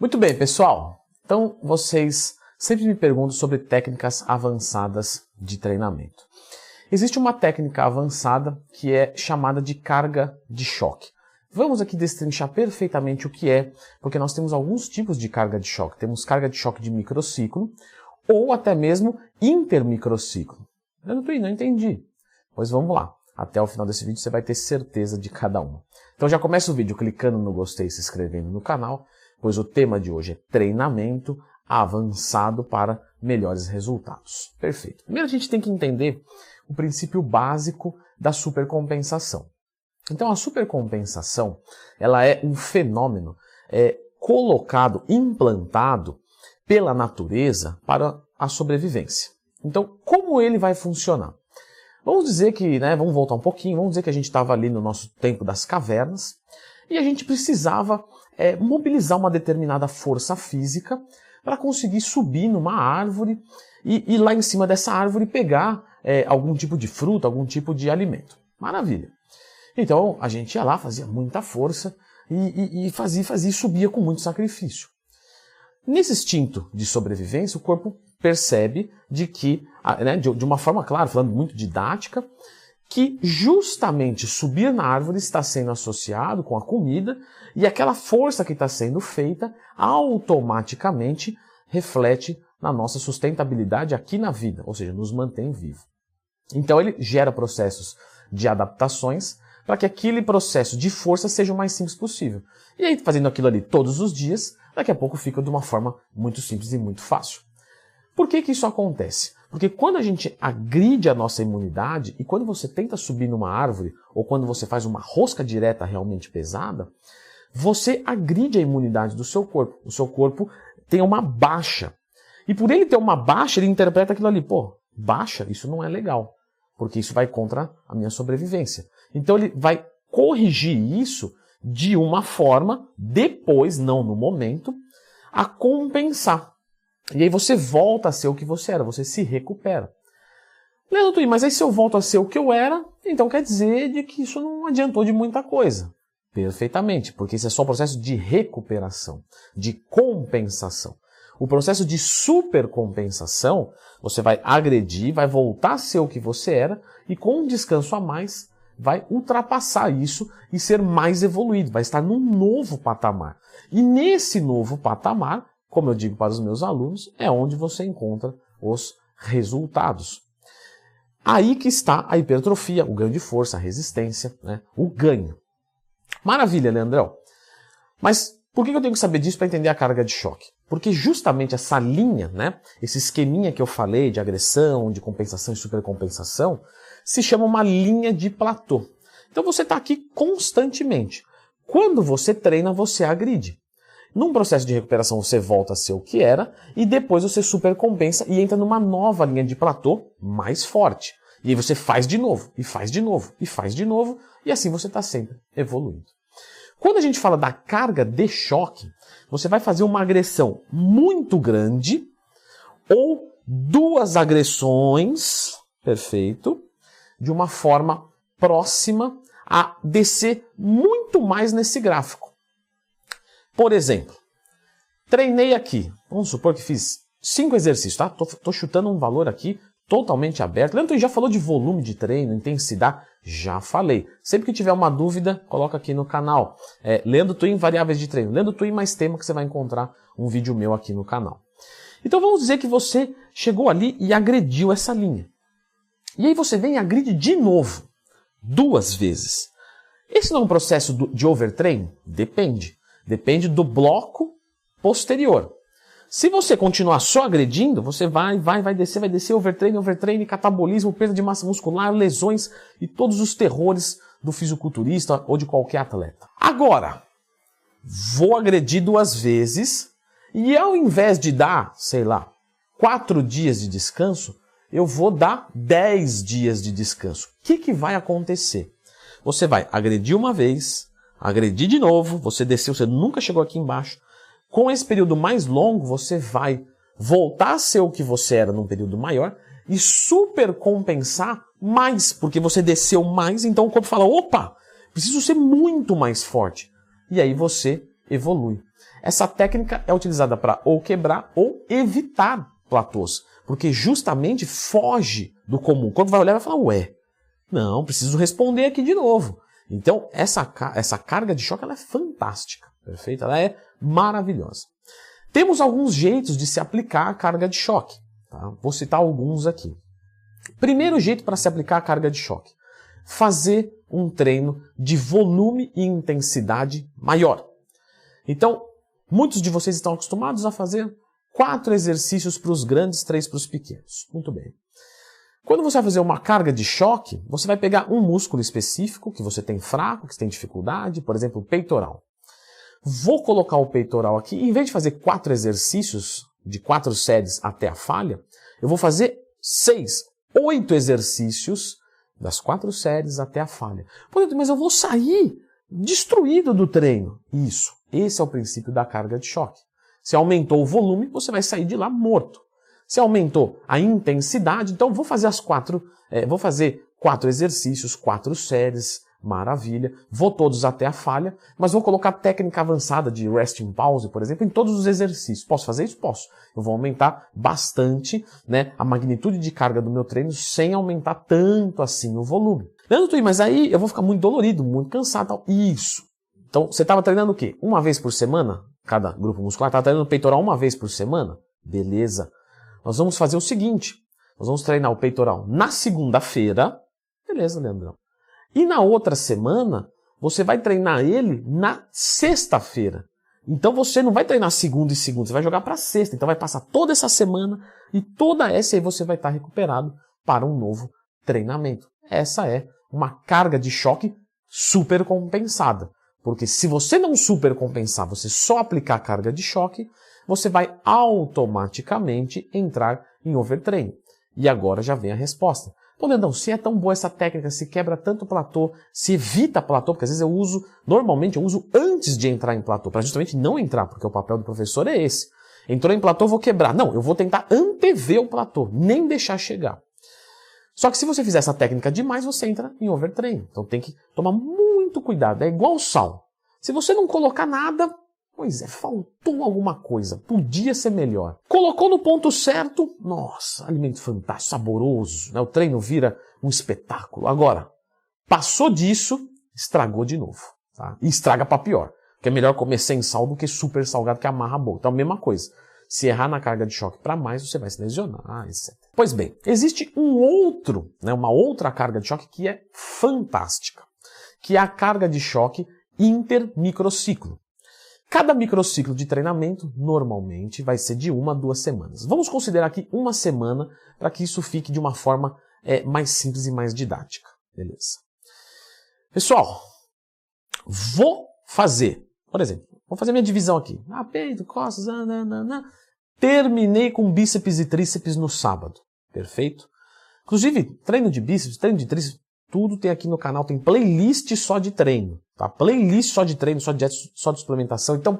Muito bem, pessoal. Então, vocês sempre me perguntam sobre técnicas avançadas de treinamento. Existe uma técnica avançada que é chamada de carga de choque. Vamos aqui destrinchar perfeitamente o que é, porque nós temos alguns tipos de carga de choque. Temos carga de choque de microciclo ou até mesmo intermicrociclo. Eu não entendi. Pois vamos lá. Até o final desse vídeo você vai ter certeza de cada uma. Então já começa o vídeo clicando no gostei e se inscrevendo no canal, pois o tema de hoje é treinamento avançado para melhores resultados. Perfeito. Primeiro a gente tem que entender o princípio básico da supercompensação. Então a supercompensação, ela é um fenômeno colocado, implantado pela natureza para a sobrevivência. Então como ele vai funcionar? Vamos dizer que, vamos voltar um pouquinho, vamos dizer que a gente estava ali no nosso tempo das cavernas e a gente precisava mobilizar uma determinada força física para conseguir subir numa árvore e lá em cima dessa árvore pegar algum tipo de fruta, algum tipo de alimento. Maravilha! Então a gente ia lá, fazia muita força e fazia e subia com muito sacrifício. Nesse instinto de sobrevivência, o corpo percebe de que, de uma forma clara, falando muito didática, que justamente subir na árvore está sendo associado com a comida e aquela força que está sendo feita automaticamente reflete na nossa sustentabilidade aqui na vida, ou seja, nos mantém vivo. Então ele gera processos de adaptações para que aquele processo de força seja o mais simples possível. E aí, fazendo aquilo ali todos os dias, daqui a pouco fica de uma forma muito simples e muito fácil. Por que isso acontece? Porque quando a gente agride a nossa imunidade e quando você tenta subir numa árvore ou quando você faz uma rosca direta realmente pesada, você agride a imunidade do seu corpo. O seu corpo tem uma baixa. E por ele ter uma baixa, ele interpreta aquilo ali, baixa, isso não é legal, porque isso vai contra a minha sobrevivência. Então ele vai corrigir isso de uma forma, depois, não no momento, a compensar. E aí você volta a ser o que você era, você se recupera. Leandro Twin, mas aí se eu volto a ser o que eu era, então quer dizer de que isso não adiantou de muita coisa. Perfeitamente, porque isso é só um processo de recuperação, de compensação. O processo de supercompensação, você vai agredir, vai voltar a ser o que você era e com um descanso a mais, vai ultrapassar isso e ser mais evoluído, vai estar num novo patamar. E nesse novo patamar, como eu digo para os meus alunos, é onde você encontra os resultados. Aí que está a hipertrofia, o ganho de força, a resistência, o ganho. Maravilha, Leandrão. Mas por que eu tenho que saber disso para entender a carga de choque? Porque justamente essa linha, esse esqueminha que eu falei de agressão, de compensação e supercompensação, se chama uma linha de platô. Então você está aqui constantemente. Quando você treina, você agride. Num processo de recuperação você volta a ser o que era e depois você supercompensa e entra numa nova linha de platô mais forte. E aí você faz de novo, e faz de novo, e faz de novo, e assim você está sempre evoluindo. Quando a gente fala da carga de choque, você vai fazer uma agressão muito grande ou duas agressões, perfeito, de uma forma próxima a descer muito mais nesse gráfico. Por exemplo, treinei aqui, vamos supor que fiz 5 exercícios, tá? Tô chutando um valor aqui totalmente aberto. Leandro Twin já falou de volume de treino, intensidade? Já falei. Sempre que tiver uma dúvida, coloca aqui no canal. Leandro Twin, variáveis de treino. Leandro Twin mais tema que você vai encontrar um vídeo meu aqui no canal. Então vamos dizer que você chegou ali e agrediu essa linha. E aí você vem e agride de novo, 2 vezes. Esse não é um processo de overtraining? Depende. Depende do bloco posterior. Se você continuar só agredindo, você vai descer, overtraining, catabolismo, perda de massa muscular, lesões e todos os terrores do fisiculturista ou de qualquer atleta. Agora, vou agredir 2 vezes e ao invés de dar, 4 dias de descanso, eu vou dar 10 dias de descanso. O que vai acontecer? Você vai agredir uma vez, agredir de novo, você desceu, você nunca chegou aqui embaixo. Com esse período mais longo, você vai voltar a ser o que você era num período maior e supercompensar mais, porque você desceu mais, então o corpo fala, opa, preciso ser muito mais forte. E aí você evolui. Essa técnica é utilizada para ou quebrar ou evitar platôs, porque justamente foge do comum. Quando vai olhar, vai falar, ué, não, preciso responder aqui de novo. Então, essa carga de choque ela é fantástica, perfeito? Ela é maravilhosa. Temos alguns jeitos de se aplicar a carga de choque. Tá? Vou citar alguns aqui. Primeiro jeito para se aplicar a carga de choque. Fazer um treino de volume e intensidade maior. Então, muitos de vocês estão acostumados a fazer 4 exercícios para os grandes, 3 para os pequenos. Muito bem. Quando você vai fazer uma carga de choque, você vai pegar um músculo específico que você tem fraco, que você tem dificuldade, por exemplo, o peitoral. Vou colocar o peitoral aqui, e em vez de fazer 4 exercícios de 4 séries até a falha, eu vou fazer 6, 8 exercícios das 4 séries até a falha. Mas eu vou sair destruído do treino. Isso, esse é o princípio da carga de choque. Se aumentou o volume, você vai sair de lá morto. Se aumentou a intensidade, então vou fazer 4 exercícios, 4 séries, maravilha. Vou todos até a falha, mas vou colocar técnica avançada de resting pause, por exemplo, em todos os exercícios. Posso fazer isso? Posso. Eu vou aumentar bastante, né, a magnitude de carga do meu treino sem aumentar tanto assim o volume. Leandro, mas aí eu vou ficar muito dolorido, muito cansado. Tal. Isso. Então, você estava treinando o quê? Uma vez por semana? Cada grupo muscular? Estava treinando peitoral uma vez por semana? Beleza. Nós vamos fazer o seguinte. Nós vamos treinar o peitoral na segunda-feira. Beleza, Leandrão. E na outra semana, você vai treinar ele na sexta-feira. Então você não vai treinar segunda e segunda, você vai jogar para sexta. Então vai passar toda essa semana e toda essa aí você vai estar recuperado para um novo treinamento. Essa é uma carga de choque super compensada. Porque se você não super compensar, você só aplicar a carga de choque, você vai automaticamente entrar em overtraining. E agora já vem a resposta. Pô, Leandrão, se é tão boa essa técnica, se quebra tanto platô, se evita platô, porque às vezes normalmente eu uso antes de entrar em platô, para justamente não entrar, porque o papel do professor é esse. Entrou em platô, vou quebrar. Não, eu vou tentar antever o platô, nem deixar chegar. Só que se você fizer essa técnica demais, você entra em overtraining. Então tem que tomar muito cuidado, é igual sal. Se você não colocar nada, pois é, faltou alguma coisa, podia ser melhor. Colocou no ponto certo, nossa, alimento fantástico, saboroso, né? O treino vira um espetáculo. Agora, passou disso, estragou de novo, tá? E estraga para pior, porque é melhor comer sem sal do que super salgado que amarra a boca. Então, a mesma coisa. Se errar na carga de choque para mais, você vai se lesionar, etc. Pois bem, existe uma outra carga de choque que é fantástica, que é a carga de choque intermicrociclo. Cada microciclo de treinamento, normalmente, vai ser de 1 a 2 semanas. Vamos considerar aqui 1 semana para que isso fique de uma forma mais simples e mais didática. Beleza. Pessoal, vou fazer, por exemplo, vou fazer minha divisão aqui. Peito, costas, terminei com bíceps e tríceps no sábado. Perfeito? Inclusive, treino de bíceps, treino de tríceps, tudo tem aqui no canal, tem playlist só de treino, tá? Playlist só de treino, só de dieta, só de suplementação. Então,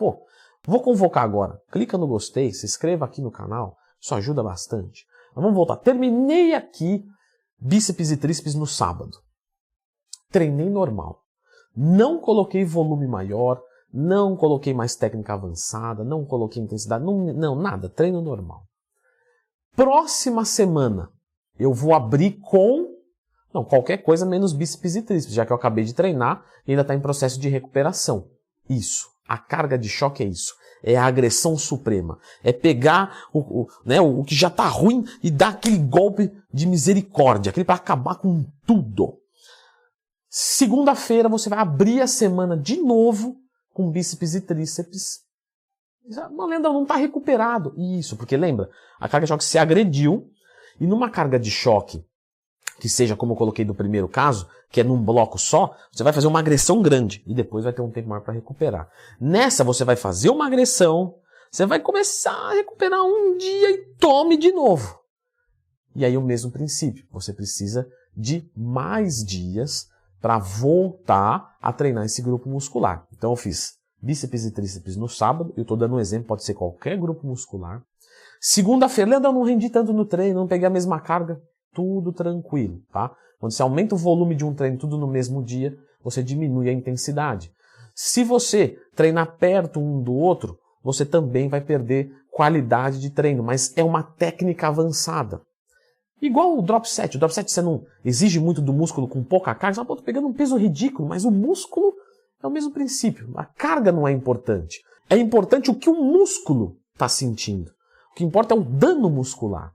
vou convocar agora. Clica no gostei, se inscreva aqui no canal, isso ajuda bastante. Mas vamos voltar. Terminei aqui bíceps e tríceps no sábado. Treinei normal. Não coloquei volume maior, não coloquei mais técnica avançada, não coloquei intensidade, não, nada, treino normal. Próxima semana, eu vou abrir com qualquer coisa menos bíceps e tríceps, já que eu acabei de treinar e ainda está em processo de recuperação. Isso, a carga de choque é isso. É a agressão suprema. É pegar o que já está ruim e dar aquele golpe de misericórdia, aquele para acabar com tudo. Segunda-feira você vai abrir a semana de novo com bíceps e tríceps. Leandro, não está recuperado. Isso, porque lembra, a carga de choque se agrediu e numa carga de choque que seja como eu coloquei no primeiro caso, que é num bloco só, você vai fazer uma agressão grande e depois vai ter um tempo maior para recuperar. Nessa você vai fazer uma agressão, você vai começar a recuperar um dia e tome de novo. E aí o mesmo princípio, você precisa de mais dias para voltar a treinar esse grupo muscular. Então eu fiz bíceps e tríceps no sábado, eu estou dando um exemplo, pode ser qualquer grupo muscular. Segunda-feira, Leandro, eu não rendi tanto no treino, não peguei a mesma carga. Tudo tranquilo, tá? Quando você aumenta o volume de um treino tudo no mesmo dia, você diminui a intensidade. Se você treinar perto um do outro, você também vai perder qualidade de treino, mas é uma técnica avançada. Igual o drop set. O drop set você não exige muito do músculo com pouca carga, você está pegando um peso ridículo, mas o músculo é o mesmo princípio. A carga não é importante. É importante o que o músculo está sentindo. O que importa é o dano muscular.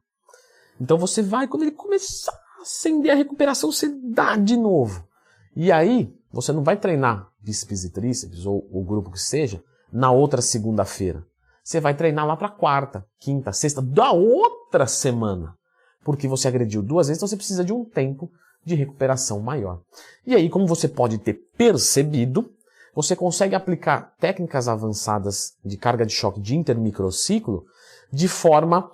Então você vai, quando ele começar a acender a recuperação, você dá de novo. E aí, você não vai treinar bíceps e tríceps, ou o grupo que seja, na outra segunda-feira. Você vai treinar lá para quarta, quinta, sexta, da outra semana. Porque você agrediu 2 vezes, então você precisa de um tempo de recuperação maior. E aí, como você pode ter percebido, você consegue aplicar técnicas avançadas de carga de choque de intermicrociclo de forma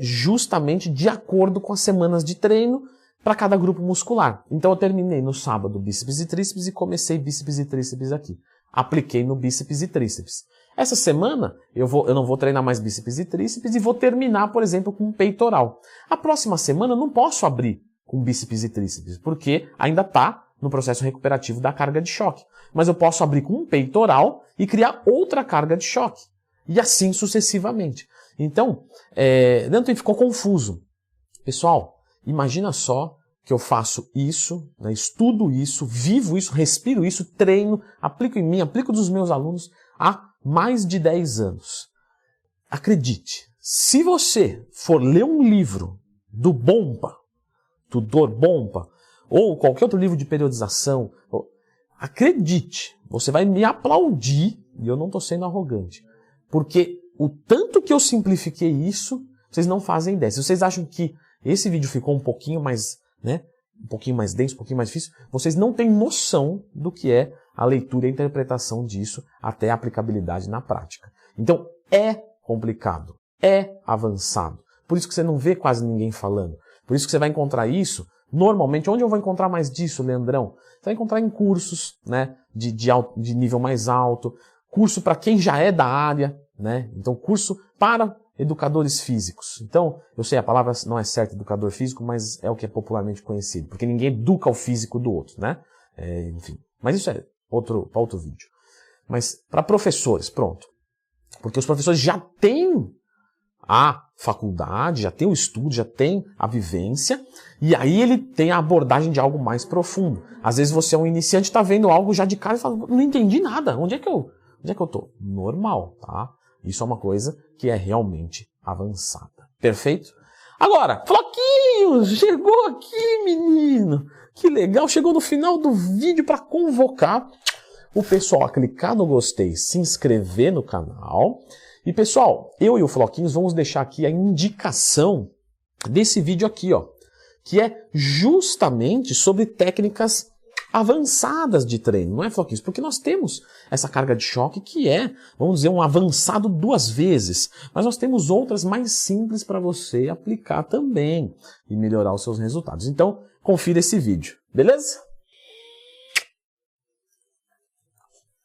justamente de acordo com as semanas de treino para cada grupo muscular. Então eu terminei no sábado bíceps e tríceps e comecei bíceps e tríceps aqui. Apliquei no bíceps e tríceps. Essa semana eu não vou treinar mais bíceps e tríceps e vou terminar, por exemplo, com peitoral. A próxima semana eu não posso abrir com bíceps e tríceps, porque ainda está no processo recuperativo da carga de choque. Mas eu posso abrir com um peitoral e criar outra carga de choque. E assim sucessivamente. Então, dentro ficou confuso. Pessoal, imagina só que eu faço isso, né, estudo isso, vivo isso, respiro isso, treino, aplico em mim, aplico dos meus alunos há mais de 10 anos. Acredite, se você for ler um livro do Bompa, Tudor Bompa, ou qualquer outro livro de periodização, acredite, você vai me aplaudir, e eu não estou sendo arrogante, porque o tanto que eu simplifiquei isso, vocês não fazem ideia. Se vocês acham que esse vídeo ficou um pouquinho mais, né, um pouquinho mais denso, um pouquinho mais difícil, vocês não têm noção do que é a leitura e a interpretação disso até a aplicabilidade na prática. Então, é complicado, é avançado. Por isso que você não vê quase ninguém falando. Por isso que você vai encontrar isso, normalmente, onde eu vou encontrar mais disso, Leandrão? Você vai encontrar em cursos, né, de nível mais alto, curso para quem já é da área, né? Então, curso para educadores físicos. Então, eu sei, a palavra não é certa, educador físico, mas é o que é popularmente conhecido, porque ninguém educa o físico do outro, né? Enfim, mas isso é para outro vídeo. Mas para professores, pronto. Porque os professores já têm a faculdade, já tem o estudo, já tem a vivência, e aí ele tem a abordagem de algo mais profundo. Às vezes você é um iniciante, está vendo algo já de cara e fala, não entendi nada, onde é que eu tô? Normal, tá? Isso é uma coisa que é realmente avançada. Perfeito? Agora, Floquinho, chegou aqui, menino. Que legal, chegou no final do vídeo para convocar o pessoal a clicar no gostei, se inscrever no canal. E pessoal, eu e o Floquinhos vamos deixar aqui a indicação desse vídeo aqui, ó, que é justamente sobre técnicas avançadas de treino, não é, Floquinhos? Porque nós temos essa carga de choque que é, vamos dizer, um avançado 2 vezes, mas nós temos outras mais simples para você aplicar também e melhorar os seus resultados. Então, confira esse vídeo, beleza?